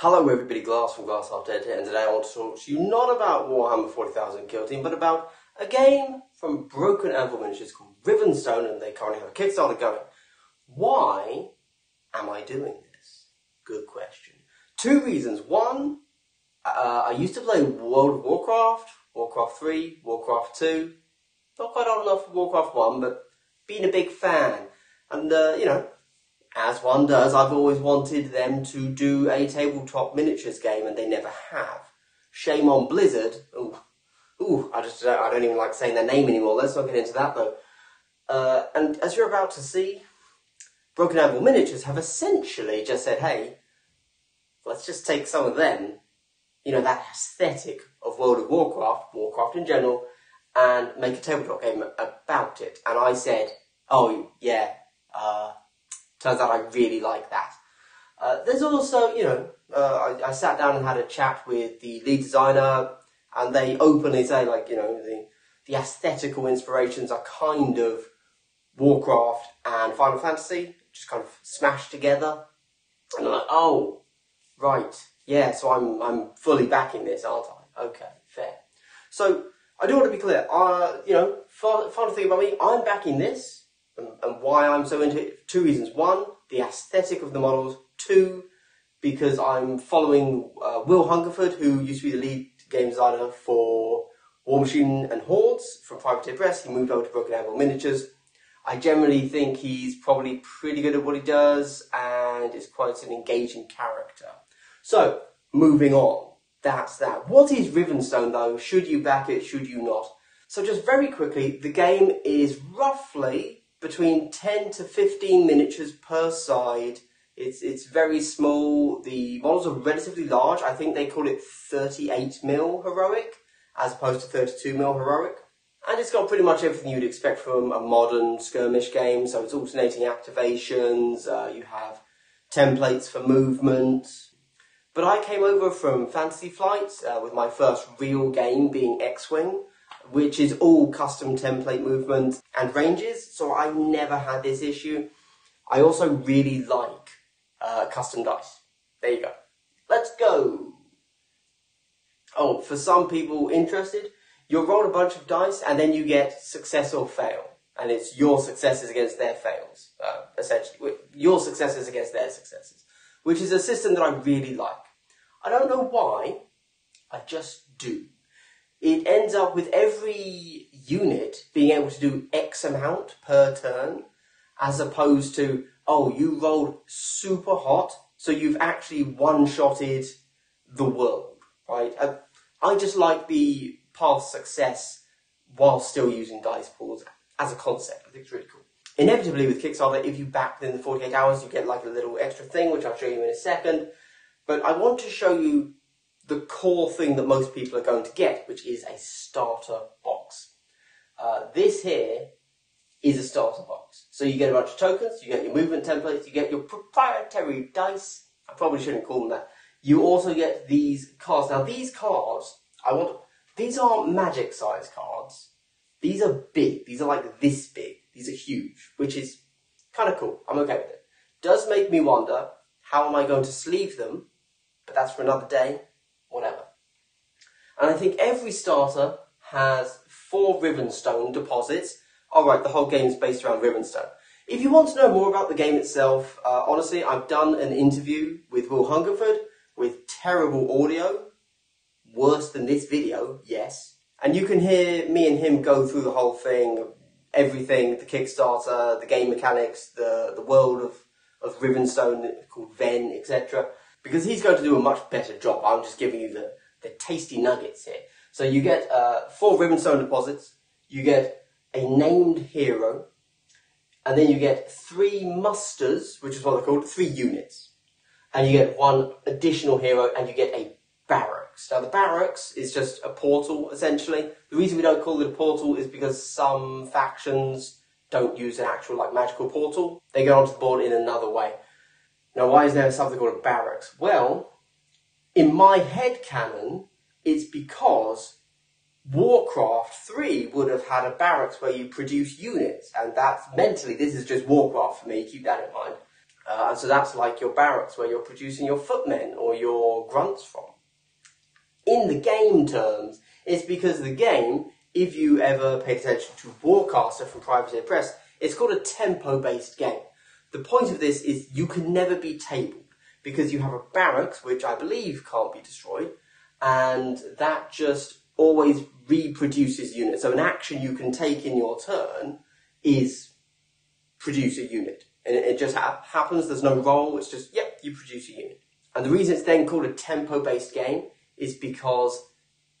Hello everybody, Glass from Glass Half Dead here, and today I want to talk to you not about Warhammer 40,000 Kill Team, but about a game from Broken Anvil Miniatures called Rivenstone, and they currently have a Kickstarter going. Why am I doing this? Good question. Two reasons. One, I used to play World of Warcraft, Warcraft 3, Warcraft 2, not quite old enough for Warcraft 1, but been a big fan. And, as one does, I've always wanted them to do a tabletop miniatures game, and they never have. Shame on Blizzard. I don't even like saying their name anymore. Let's not get into that, though. And as you're about to see, Broken Anvil Miniatures have essentially just said, hey, let's just take some of them, that aesthetic of World of Warcraft, Warcraft in general, and make a tabletop game about it. And I said, oh, yeah, turns out I really like that. There's also, I sat down and had a chat with the lead designer, and they openly say, the aesthetical inspirations are kind of Warcraft and Final Fantasy, just kind of smashed together. And I'm like, oh, right, yeah, so I'm fully backing this, aren't I? Okay, fair. So, I do want to be clear, final thing about me, I'm backing this. And why I'm so into it, two reasons. One, the aesthetic of the models. Two, because I'm following Will Hungerford, who used to be the lead game designer for War Machine and Hordes from Privateer Press. He moved over to Broken Anvil Miniatures. I generally think he's probably pretty good at what he does and is quite an engaging character. So, moving on. That's that. What is Rivenstone, though? Should you back it? Should you not? So just very quickly, the game is roughly between 10 to 15 miniatures per side. It's very small. The models are relatively large. I think they call it 38mm heroic as opposed to 32mm heroic. And it's got pretty much everything you'd expect from a modern skirmish game. So it's alternating activations, you have templates for movement. But I came over from Fantasy Flight with my first real game being X-Wing, which is all custom template movement and ranges, so I never had this issue. I also really like custom dice. There you go. Let's go! Oh, for some people interested, you'll roll a bunch of dice and then you get success or fail. And it's your successes against their fails, essentially. Your successes against their successes, which is a system that I really like. I don't know why, I just do. It ends up with every unit being able to do X amount per turn, as opposed to, oh, you rolled super hot, so you've actually one-shotted the world, right? I just like the past success while still using dice pools as a concept. I think it's really cool. Inevitably, with Kickstarter, if you back within the 48 hours, you get like a little extra thing, which I'll show you in a second. But I want to show you the core thing that most people are going to get, which is a starter box. This here is a starter box. So you get a bunch of tokens, you get your movement templates, you get your proprietary dice. I probably shouldn't call them that. You also get these cards. Now these cards, these aren't magic size cards. These are big. These are like this big. These are huge, which is kind of cool. I'm okay with it. Does make me wonder, how am I going to sleeve them? But that's for another day. Whatever. And I think every starter has 4 Rivenstone deposits. Alright, the whole game is based around Rivenstone. If you want to know more about the game itself, honestly, I've done an interview with Will Hungerford with terrible audio. Worse than this video, yes. And you can hear me and him go through the whole thing, everything, the Kickstarter, the game mechanics, the world of Rivenstone called Ven, etc. Because he's going to do a much better job. I'm just giving you the tasty nuggets here. So you get 4 Rivenstone deposits, you get a named hero, and then you get 3 musters, which is what they're called, 3 units. And you get 1 additional hero, and you get a barracks. Now the barracks is just a portal, essentially. The reason we don't call it a portal is because some factions don't use an actual magical portal. They get onto the board in another way. Now, why is there something called a barracks? Well, in my head canon, it's because Warcraft 3 would have had a barracks where you produce units, and that's mentally, this is just Warcraft for me, keep that in mind. And so that's like your barracks, where you're producing your footmen or your grunts from. In the game terms, it's because the game, if you ever paid attention to Warcaster from Privateer Press, it's called a tempo-based game. The point of this is you can never be tabled, because you have a barracks, which I believe can't be destroyed, and that just always reproduces units. So an action you can take in your turn is produce a unit. And it just happens, there's no roll, it's just, yep, you produce a unit. And the reason it's then called a tempo-based game is because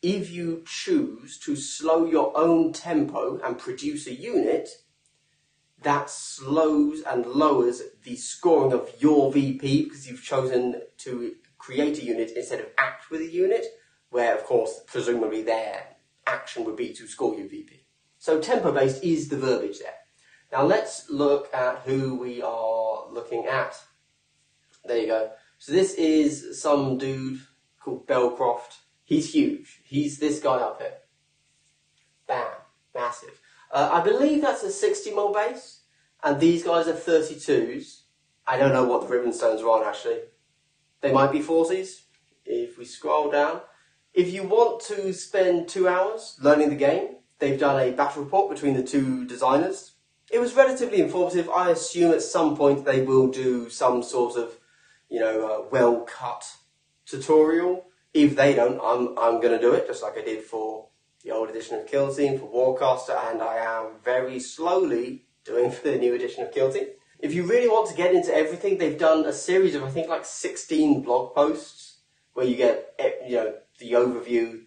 if you choose to slow your own tempo and produce a unit, that slows and lowers the scoring of your VP, because you've chosen to create a unit instead of act with a unit, where, of course, presumably their action would be to score your VP. So tempo-based is the verbiage there. Now let's look at who we are looking at. There you go. So this is some dude called Belcroft. He's huge. He's this guy up here. Bam. Massive. I believe that's a 60mm base, and these guys are 32s. I don't know what the Rivenstones are on, actually. They might be 40s, if we scroll down. If you want to spend 2 hours learning the game, they've done a battle report between the two designers. It was relatively informative. I assume at some point they will do some sort of, well-cut tutorial. If they don't, I'm going to do it, just like I did for the old edition of Kill Team, for Warcaster, and I am very slowly doing for the new edition of Kill Team. If you really want to get into everything, they've done a series of, I think, like 16 blog posts where you get, the overview,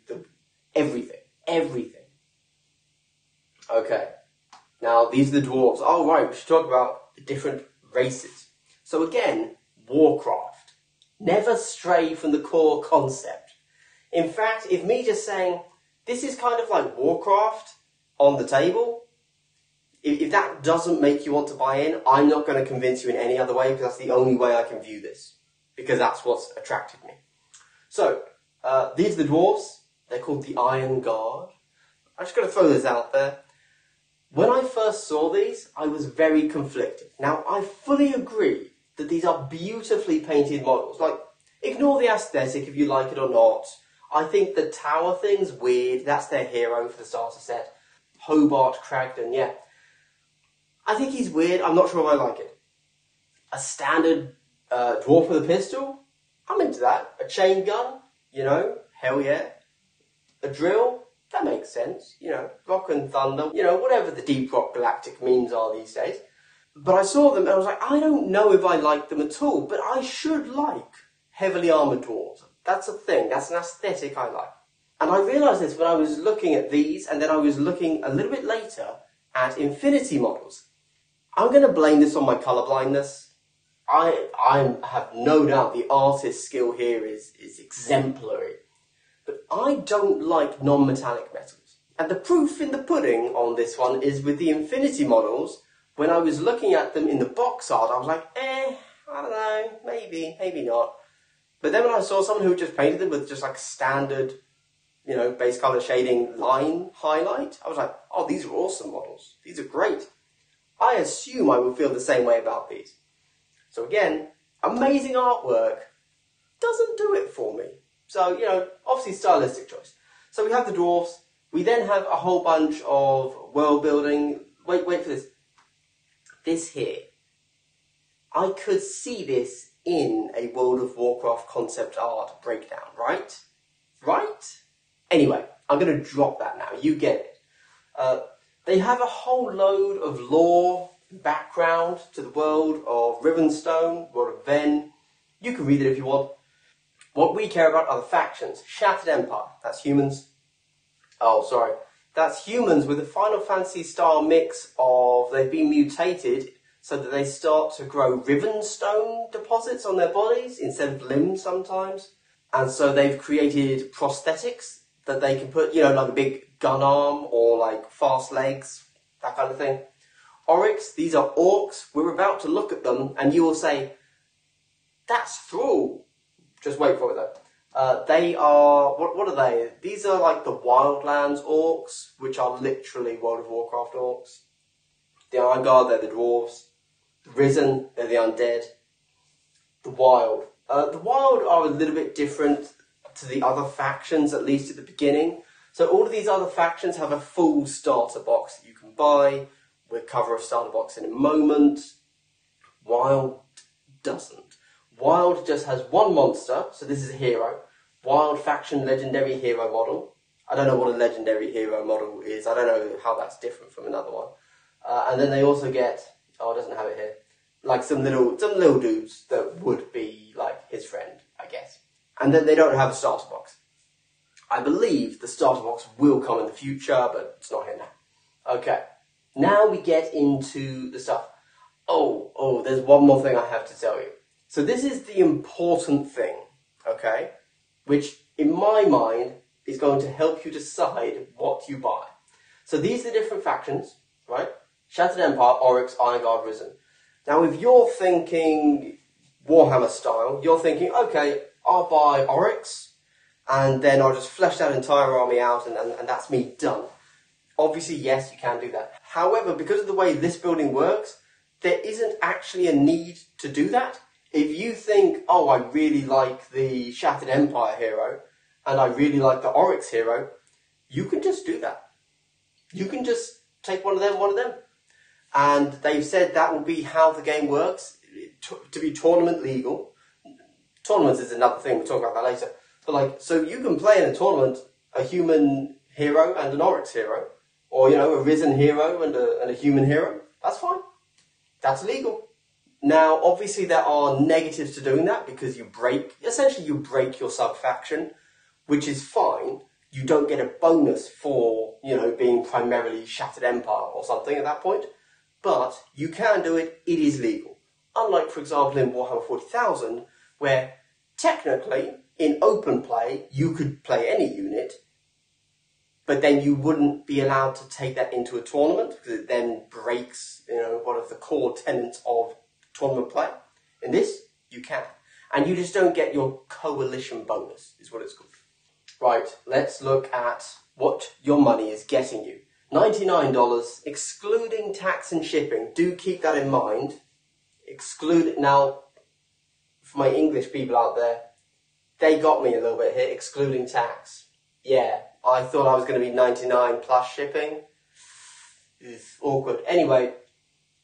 everything. Okay. Now, these are the dwarves. Oh, right, we should talk about the different races. So again, Warcraft. Never stray from the core concept. In fact, if me just saying, this is kind of like Warcraft on the table, if that doesn't make you want to buy in, I'm not going to convince you in any other way, because that's the only way I can view this. Because that's what's attracted me. So, these are the dwarves. They're called the Iron Guard. I'm just going to throw this out there. When I first saw these, I was very conflicted. Now, I fully agree that these are beautifully painted models. Like, ignore the aesthetic if you like it or not. I think the tower thing's weird. That's their hero for the starter set. Hobart Cragdon, yeah. I think he's weird. I'm not sure if I like it. A standard dwarf with a pistol? I'm into that. A chain gun? Hell yeah. A drill? That makes sense, rock and thunder, whatever the deep rock galactic memes are these days. But I saw them and I was like, I don't know if I like them at all, but I should like heavily armoured dwarves. That's a thing, that's an aesthetic I like. And I realised this when I was looking at these, and then I was looking a little bit later at Infinity models. I'm going to blame this on my colour blindness. I have no doubt the artist's skill here is exemplary. But I don't like non-metallic metals. And the proof in the pudding on this one is with the Infinity models. When I was looking at them in the box art, I was like, I don't know, maybe not. But then when I saw someone who just painted them with just like standard, base colour shading line highlight, I was like, oh, these are awesome models. These are great. I assume I will feel the same way about these. So again, amazing artwork doesn't do it for me. So, obviously stylistic choice. So we have the dwarfs. We then have a whole bunch of world building. Wait for this. This here. I could see this in a World of Warcraft concept art breakdown, right? Right? Anyway, I'm going to drop that now. You get it. They have a whole load of lore, background to the world of Rivenstone, world of Ven. You can read it if you want. What we care about are the factions. Shattered Empire, that's humans. Oh, sorry. That's humans with a Final Fantasy style mix of they've been mutated so that they start to grow Rivenstone deposits on their bodies instead of limbs sometimes. And so they've created prosthetics that they can put, like a big gun arm or like fast legs, that kind of thing. Orrix, these are orcs. We're about to look at them and you will say, that's Thrall. Just wait for it though. They are, what are they? These are like the Wildlands orcs, which are literally World of Warcraft orcs. The Iron Guard, they're the dwarves. The Risen, they're the undead. The Wild. The Wild are a little bit different to the other factions, at least at the beginning. So all of these other factions have a full starter box that you can buy. We'll cover a starter box in a moment. Wild doesn't. Wild just has one monster, so this is a hero. Wild faction legendary hero model. I don't know what a legendary hero model is. I don't know how that's different from another one. And then they also get, oh, it doesn't have it here, like some little dudes that would be like his friend, I guess. And then they don't have a starter box. I believe the starter box will come in the future, but it's not here now. Okay, now we get into the stuff. Oh, there's one more thing I have to tell you. So this is the important thing, okay? Which, in my mind, is going to help you decide what you buy. So these are the different factions, right? Shattered Empire, Orrix, Ironguard, Risen. Now, if you're thinking Warhammer style, you're thinking, okay, I'll buy Orrix, and then I'll just flesh that entire army out, and that's me done. Obviously, yes, you can do that. However, because of the way this building works, there isn't actually a need to do that. If you think, oh, I really like the Shattered Empire hero, and I really like the Orrix hero, you can just do that. You can just take one of them. And they've said that will be how the game works, to be tournament legal. Tournaments is another thing, we'll talk about that later. But so you can play in a tournament a human hero and an Orrix hero, or, a Risen hero and a human hero. That's fine. That's legal. Now, obviously, there are negatives to doing that because you break your sub-faction, which is fine. You don't get a bonus for, being primarily Shattered Empire or something at that point. But you can do it. It is legal. Unlike, for example, in Warhammer 40,000, where technically, in open play, you could play any unit, but then you wouldn't be allowed to take that into a tournament because it then breaks, one of the core tenets of tournament play. In this, you can. And you just don't get your coalition bonus, is what it's called. Right, let's look at what your money is getting you. $99, excluding tax and shipping. Do keep that in mind. Now, for my English people out there, they got me a little bit here, excluding tax. Yeah, I thought I was going to be $99 plus shipping. It's awkward. Anyway,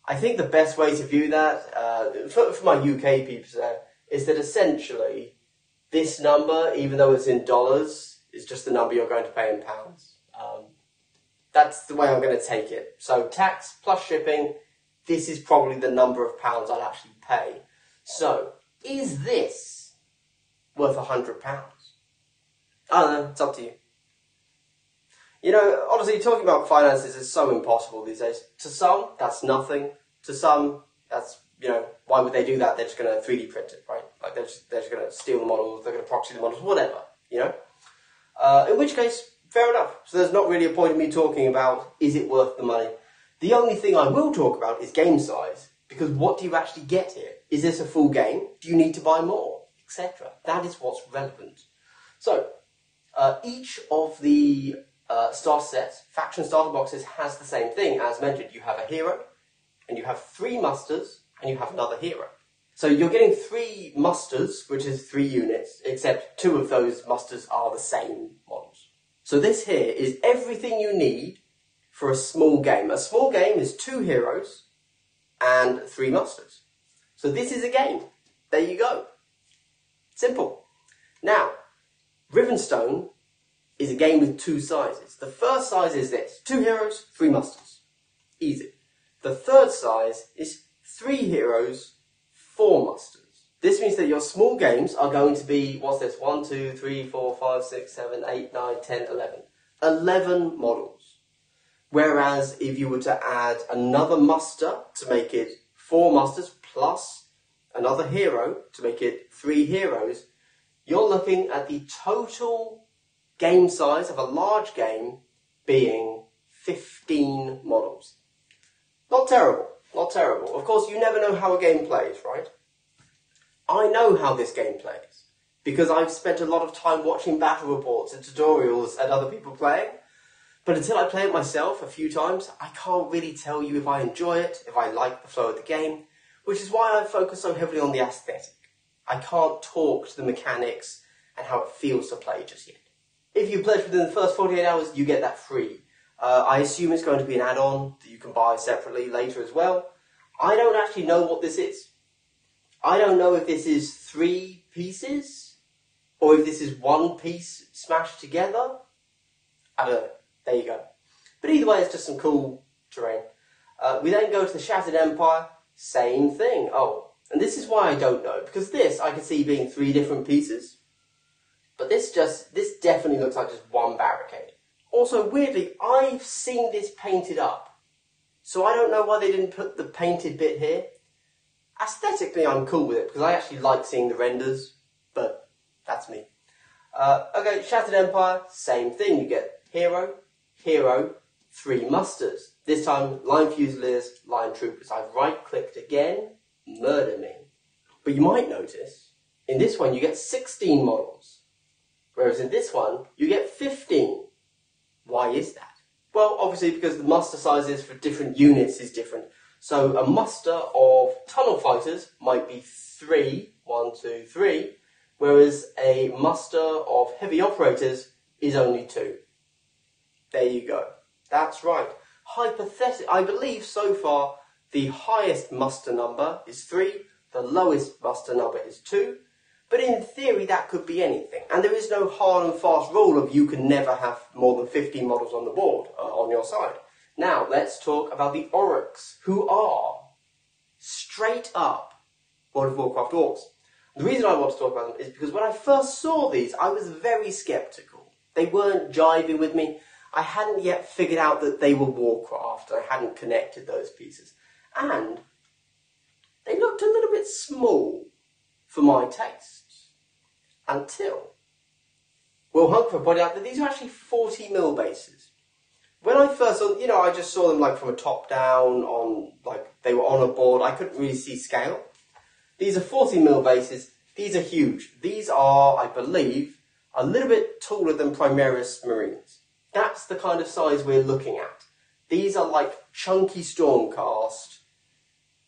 I think the best way to view that, for my UK peeps there, is that essentially this number, even though it's in dollars, is just the number you're going to pay in pounds. That's the way I'm going to take it. So tax plus shipping, this is probably the number of pounds I'll actually pay. So, is this worth £100? I don't know, it's up to you. Honestly, talking about finances is so impossible these days. To some, that's nothing. To some, that's, why would they do that? They're just going to 3D print it, right? Like, they're just going to steal the models, they're going to proxy the models, whatever, In which case, fair enough. So there's not really a point in me talking about, is it worth the money? The only thing I will talk about is game size. Because what do you actually get here? Is this a full game? Do you need to buy more? Etc. That is what's relevant. So, each of the starter sets, faction starter boxes, has the same thing. As mentioned, you have a hero, and you have 3 musters, and you have another hero. So you're getting 3 musters, which is 3 units, except 2 of those musters are the same models. So this here is everything you need for a small game. A small game is 2 heroes and 3 musters. So this is a game. There you go. Simple. Now, Rivenstone is a game with 2 sizes. The first size is this: 2 heroes, 3 musters. Easy. The third size is 3 heroes, 4 musters. This means that your small games are going to be, what's this, 1, 2, 3, 4, 5, 6, 7, 8, 9, 10, 11. 11 models. Whereas if you were to add another muster to make it 4 musters plus another hero to make it 3 heroes, you're looking at the total game size of a large game being 15 models. Not terrible, not terrible. Of course, you never know how a game plays, right? I know how this game plays, because I've spent a lot of time watching battle reports and tutorials and other people playing. But until I play it myself a few times, I can't really tell you if I enjoy it, if I like the flow of the game, which is why I focus so heavily on the aesthetic. I can't talk to the mechanics and how it feels to play just yet. If you pledge within the first 48 hours, you get that free. I assume it's going to be an add-on that you can buy separately later as well. I don't actually know what this is. I don't know if this is 3 pieces or if this is 1 piece smashed together. I don't know. There you go. But either way, it's just some cool terrain. We then go to the Shattered Empire. Same thing. Oh, and this is why I don't know. Because this, I can see being 3 different pieces. But this definitely looks like just 1 barricade. Also, weirdly, I've seen this painted up. So I don't know why they didn't put the painted bit here. Aesthetically, I'm cool with it, because I actually like seeing the renders. But that's me. Okay, Shattered Empire, same thing. You get hero, hero, 3 musters. This time, line fusiliers, line troopers. I've right-clicked again, murder me. But you might notice, in this one you get 16 models. Whereas in this one, you get 15. Why is that? Well, obviously because the muster sizes for different units is different. So a muster of tunnel fighters might be 3, 1, 2, 3, whereas a muster of heavy operators is only 2. There you go. That's right. I believe so far the highest muster number is 3, the lowest muster number is 2, but in theory that could be anything. And there is no hard and fast rule of you can never have more than 15 models on the board on your side. Now let's talk about the Orrix, who are straight up World of Warcraft orcs. The reason I want to talk about them is because when I first saw these, I was very sceptical. They weren't jiving with me. I hadn't yet figured out that they were Warcraft. I hadn't connected those pieces. And they looked a little bit small for my tastes. Until Will Hunkford pointed out that these are actually 40mm bases. When I first saw them, I just saw them like from a top down, they were on a board. I couldn't really see scale. These are 40mm bases. These are huge. These are, I believe, a little bit taller than Primaris Marines. That's the kind of size we're looking at. These are like chunky Stormcast,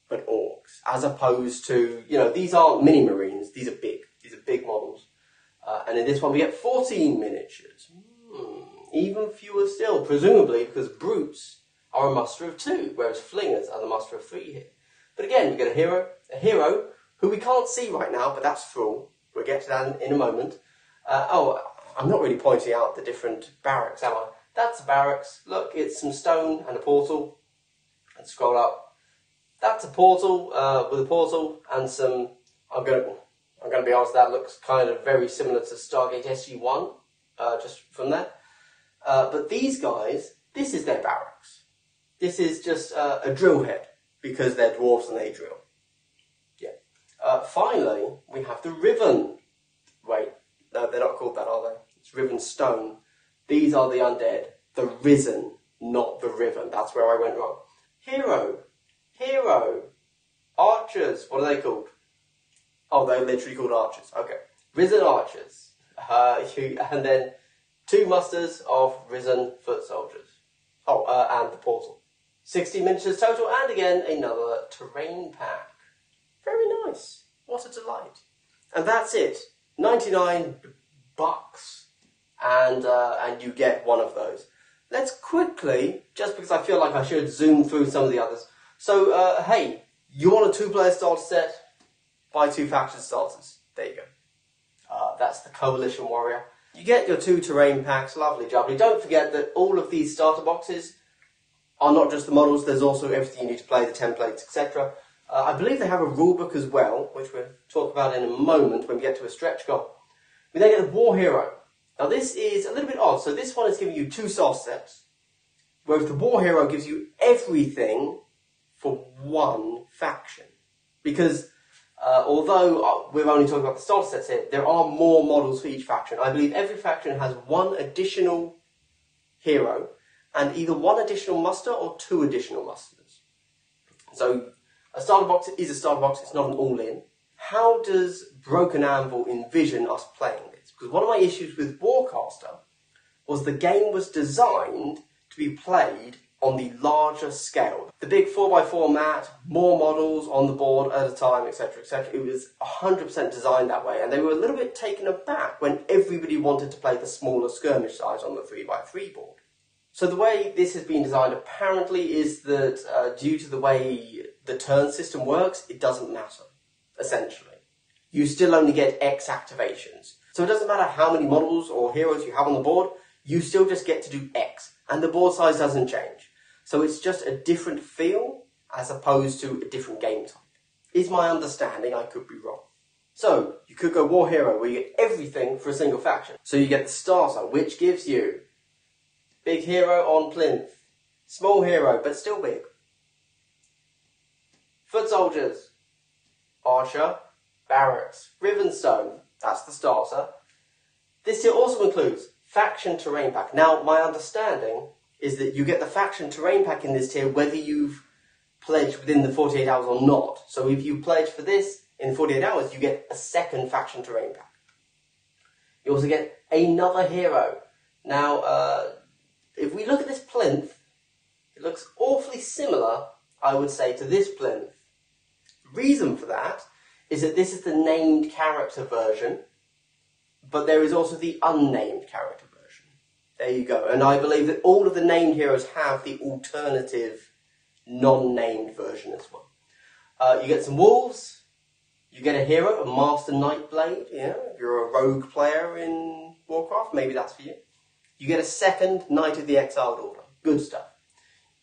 but orcs, as opposed to, these aren't mini Marines. These are big. These are big models. And in this one, we get 14 miniatures. Even fewer still, presumably because brutes are a muster of 2, whereas flingers are the muster of 3 here. But again, we get a hero who we can't see right now, but that's Thrall. We'll get to that in a moment. I'm not really pointing out the different barracks, am I? That's a barracks. Look, it's some stone and a portal. And scroll up. That's a portal with a portal and some. I'm going to be honest. That looks kind of very similar to Stargate SG-1, just from there. But these guys, this is their barracks. This is just a drill head because they're dwarves and they drill. Yeah. Finally, we have the Riven. Wait, no, they're not called that, are they? It's Rivenstone. These are the undead. The Risen, not the Riven. That's where I went wrong. Hero. Archers. What are they called? Oh, they're literally called archers. Okay. Risen archers. And then 2 musters of Risen foot soldiers. Oh, and the portal. 60 miniatures total, and again, another terrain pack. Very nice. What a delight. And that's it. 99 bucks. And you get one of those. Let's quickly, just because I feel like I should zoom through some of the others. So, hey, you want a 2-player starter set? Buy 2 faction starters. There you go. That's the Coalition Warrior. You get your 2 terrain packs, lovely jubbly. Don't forget that all of these starter boxes are not just the models, there's also everything you need to play, the templates, etc. I believe they have a rulebook as well, which we'll talk about in a moment when we get to a stretch goal. We then get the War Hero. Now this is a little bit odd, so this one is giving you 2 source sets, whereas the War Hero gives you everything for 1 faction. Because although we're only talking about the starter sets here, there are more models for each faction. I believe every faction has 1 additional hero, and either 1 additional muster or 2 additional musters. So a starter box is a starter box, it's not an all-in. How does Broken Anvil envision us playing this? Because one of my issues with Warcaster was the game was designed to be played on the larger scale. The big 4x4 mat, more models on the board at a time, etc, etc. It was 100% designed that way, and they were a little bit taken aback when everybody wanted to play the smaller skirmish size on the 3x3 board. So the way this has been designed apparently is that due to the way the turn system works, it doesn't matter, essentially. You still only get X activations. So it doesn't matter how many models or heroes you have on the board, you still just get to do X, and the board size doesn't change. So it's just a different feel as opposed to a different game type. Is my understanding, I could be wrong. So you could go War Hero where you get everything for a single faction. So you get the starter, which gives you big hero on plinth, small hero but still big, foot soldiers, archer, barracks, Rivenstone, that's the starter. This here also includes faction terrain pack. Now, my understanding is that you get the faction terrain pack in this tier whether you've pledged within the 48 hours or not. So if you pledge for this in 48 hours, you get a second faction terrain pack. You also get another hero. Now, if we look at this plinth, it looks awfully similar, I would say, to this plinth. The reason for that is that this is the named character version, but there is also the unnamed character version. There you go. And I believe that all of the named heroes have the alternative non-named version as well. You get some wolves, you get a hero, a Master Nightblade, if you're a rogue player in Warcraft, maybe that's for you. You get a second Knight of the Exiled Order. Good stuff.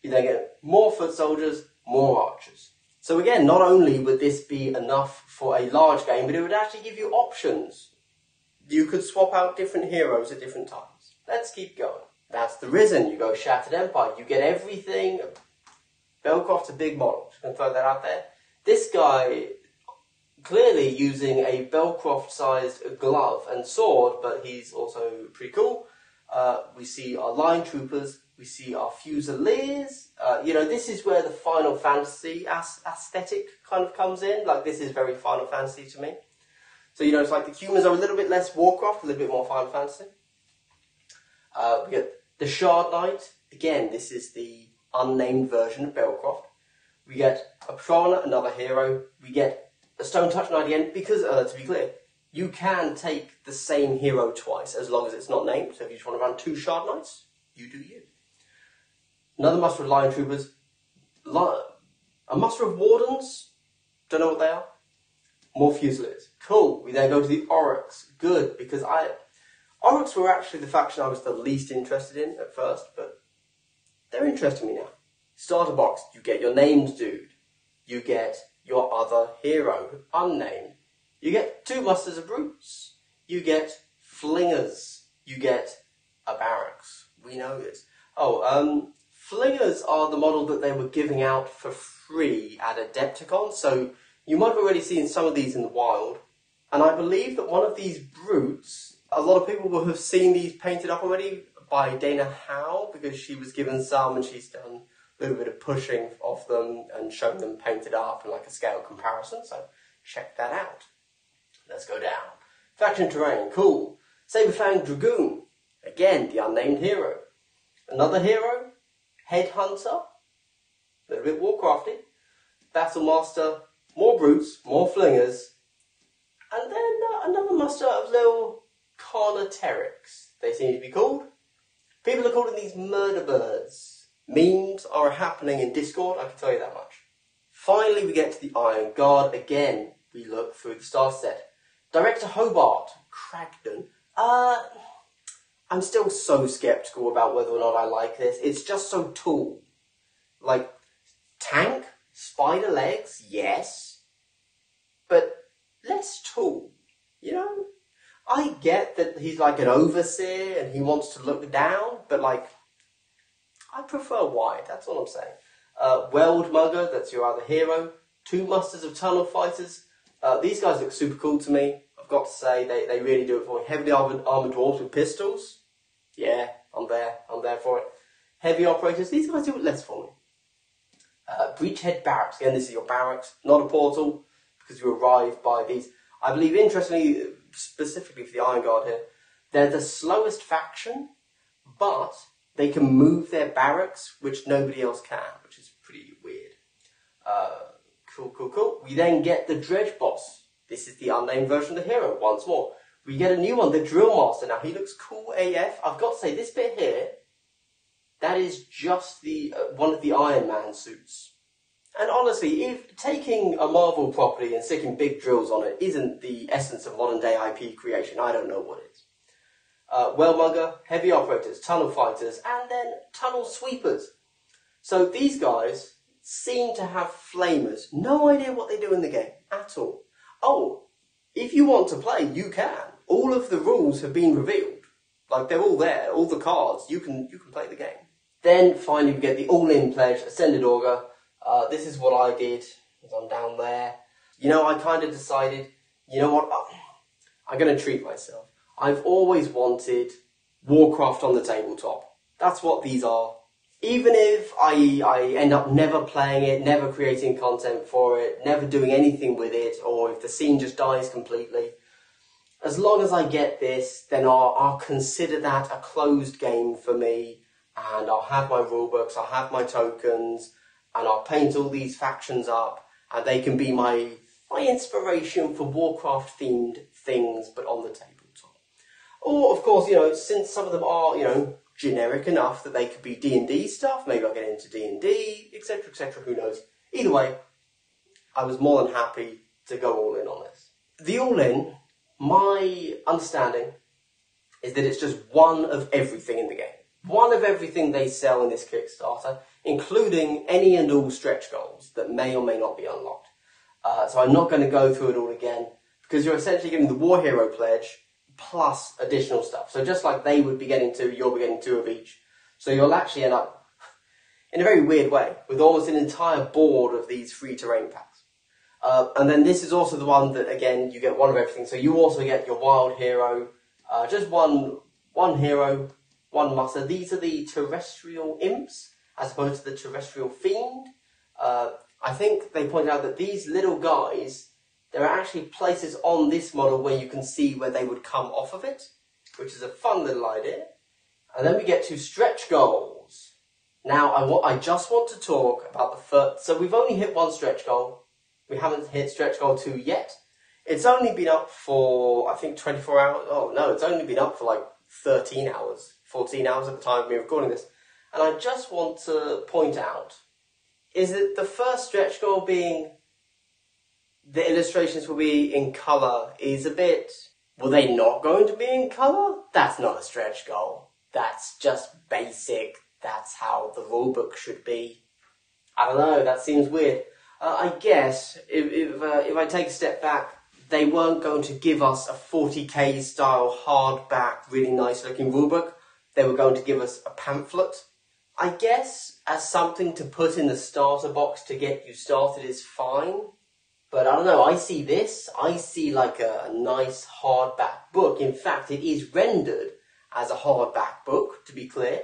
You then get more foot soldiers, more archers. So again, not only would this be enough for a large game, but it would actually give you options. You could swap out different heroes at different times. Let's keep going. That's the Risen. You go Shattered Empire. You get everything. Belcroft's a big model. Just going to throw that out there. This guy, clearly using a Belcroft-sized glove and sword, but he's also pretty cool. We see our line troopers. We see our Fusiliers. This is where the Final Fantasy aesthetic kind of comes in. Like, this is very Final Fantasy to me. So, it's like the humans are a little bit less Warcraft, a little bit more Final Fantasy. We get the Shard Knight. Again, this is the unnamed version of Belcroft. We get a Prana, another hero. We get a Stone Touch Knight again, because, to be clear, you can take the same hero twice, as long as it's not named. So if you just want to run 2 Shard Knights, you do you. Another muster of Lion Troopers. A muster of Wardens. Don't know what they are. More Fusiliers. Cool. We then go to the Orrix. Good, because Orrix were actually the faction I was the least interested in at first, but they're interesting me now. Starter box. You get your named dude. You get your other hero, unnamed. You get 2 musters of brutes. You get flingers. You get a barracks. We know this. Flingers are the model that they were giving out for free at Adepticon, so you might have already seen some of these in the wild. And I believe that one of these brutes, a lot of people will have seen these painted up already by Dana Howe, because she was given some and she's done a little bit of pushing of them and shown them painted up in like a scale comparison, so check that out. Let's go down. Faction terrain, cool. Saberfang Dragoon, again, the unnamed hero. Another hero, Headhunter, a little bit Warcrafty. Battlemaster, more brutes, more flingers. And then another muster of little Carnoterics, they seem to be called. People are calling these murder birds. Memes are happening in Discord, I can tell you that much. Finally, we get to the Iron Guard. Again, we look through the star set. Director Hobart, Cragdon. I'm still so sceptical about whether or not I like this. It's just so tall. Like, tank, spider legs, yes. But less tall, I get that he's like an overseer and he wants to look down, but like, I prefer wide, that's all I'm saying. Weld Mugger, that's your other hero. 2 musters of tunnel fighters. These guys look super cool to me. I've got to say, they really do it for me. Heavily armoured dwarves with pistols. Yeah, I'm there for it. Heavy operators, these guys do it less for me. Breachhead Barracks, again, this is your barracks, not a portal, because you arrive by these. I believe, interestingly, specifically for the Iron Guard here, they're the slowest faction, but They can move their barracks, which nobody else can, which is pretty weird. Cool. We then get the Dredge boss. This is the unnamed version of the hero, once more. We get a new one, the Drill Master. Now, he looks cool AF. I've got to say, this bit here, that is just the one of the Iron Man suits. And honestly, if taking a Marvel property and sticking big drills on it isn't the essence of modern day IP creation, I don't know what is. Wellmugger, Heavy Operators, Tunnel Fighters, and then Tunnel Sweepers. So these guys seem to have flamers. No idea what they do in the game at all. Oh, if you want to play, you can. All of the rules have been revealed. Like, they're all there, all the cards. You can play the game. Then finally we get the All-in pledge, Ascended Augur. This is what I did as I'm down there. You know, I kind of decided, you know what, I'm going to treat myself. I've always wanted Warcraft on the tabletop. That's what these are. Even if I end up never playing it, never creating content for it, never doing anything with it, or if the scene just dies completely, as long as I get this, then I'll consider that a closed game for me, and I'll have my rulebooks, I'll have my tokens, and I'll paint all these factions up, and they can be my inspiration for Warcraft-themed things, but on the tabletop. Or, of course, you know, since some of them are, you know, generic enough that they could be D&D stuff, maybe I'll get into D&D, etc., who knows. Either way, I was more than happy to go all in on this. The all-in, my understanding is that it's just one of everything in the game. One of everything they sell in this Kickstarter, including any and all stretch goals that may or may not be unlocked. So I'm not going to go through it all again, because you're essentially getting the War Hero pledge plus additional stuff. So just like they would be getting two, you'll be getting two of each. So you'll actually end up, in a very weird way, with almost an entire board of these free terrain packs. And then this is also the one that, again, you get one of everything. So you also get your Wild Hero, just one hero, one muster. These are the Terrestrial Imps, as opposed to the Terrestrial Fiend. I think they point out that these little guys, there are actually places on this model where you can see where they would come off of it, which is a fun little idea. And then we get to stretch goals. Now, I just want to talk about the first... So we've only hit one stretch goal. We haven't hit stretch goal 2 yet. It's only been up for, I think, 24 hours. Oh, no, it's only been up for like 13 hours, 14 hours at the time of me recording this. And I just want to point out, is that the first stretch goal being... the illustrations will be in colour is a bit... Were they not going to be in colour? That's not a stretch goal. That's just basic. That's how the rulebook should be. I don't know, that seems weird. I guess, if I take a step back, they weren't going to give us a 40k style hardback, really nice looking rulebook. They were going to give us a pamphlet. I guess, as something to put in the starter box to get you started is fine. But I don't know, I see this, I see like a nice hardback book. In fact, it is rendered as a hardback book, to be clear.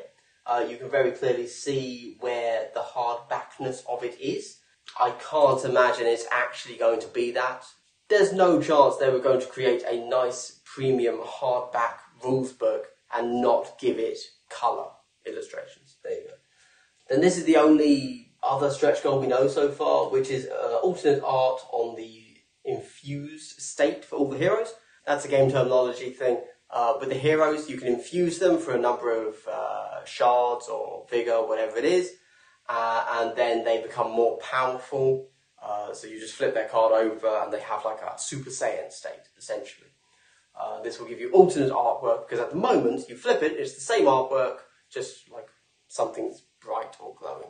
You can very clearly see where the hardbackness of it is. I can't imagine it's actually going to be that. There's no chance they were going to create a nice premium hardback rules book and not give it colour illustrations. There you go. Then this is the only other stretch goal we know so far, which is alternate art on the infused state for all the heroes. That's a game terminology thing. With the heroes, you can infuse them for a number of shards or vigor, whatever it is, and then they become more powerful. So you just flip their card over and they have like a Super Saiyan state, essentially. This will give you alternate artwork, because at the moment, you flip it, it's the same artwork, just like something's bright or glowing.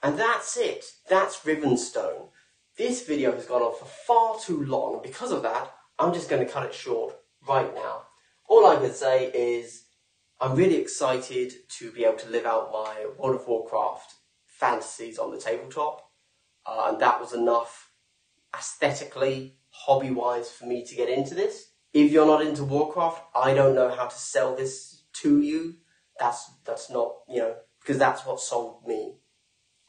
And that's it. That's Rivenstone. This video has gone on for far too long, and because of that, I'm just going to cut it short right now. All I can say is I'm really excited to be able to live out my World of Warcraft fantasies on the tabletop, and that was enough aesthetically, hobby-wise, for me to get into this. If you're not into Warcraft, I don't know how to sell this to you. That's not, you know, because that's what sold me.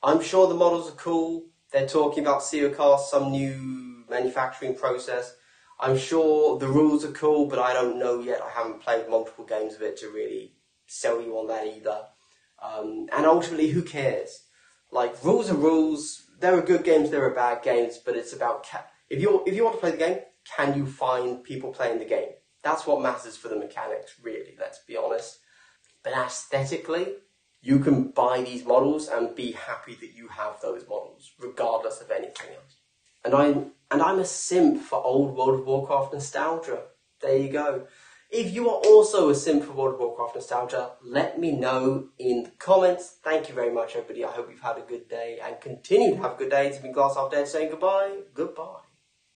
I'm sure the models are cool. They're talking about Seocast, some new manufacturing process. I'm sure the rules are cool, but I don't know yet. I haven't played multiple games of it to really sell you on that either. And ultimately, who cares? Like, rules are rules. There are good games, there are bad games, but it's about if you want to play the game, can you find people playing the game? That's what matters for the mechanics, really. Let's be honest. But aesthetically, you can buy these models and be happy that you have those models, regardless of anything else. And I'm a simp for old World of Warcraft nostalgia. There you go. If you are also a simp for World of Warcraft nostalgia, let me know in the comments. Thank you very much, everybody. I hope you've had a good day and continue to have a good day. It's been Glass Half Dead saying goodbye. Goodbye.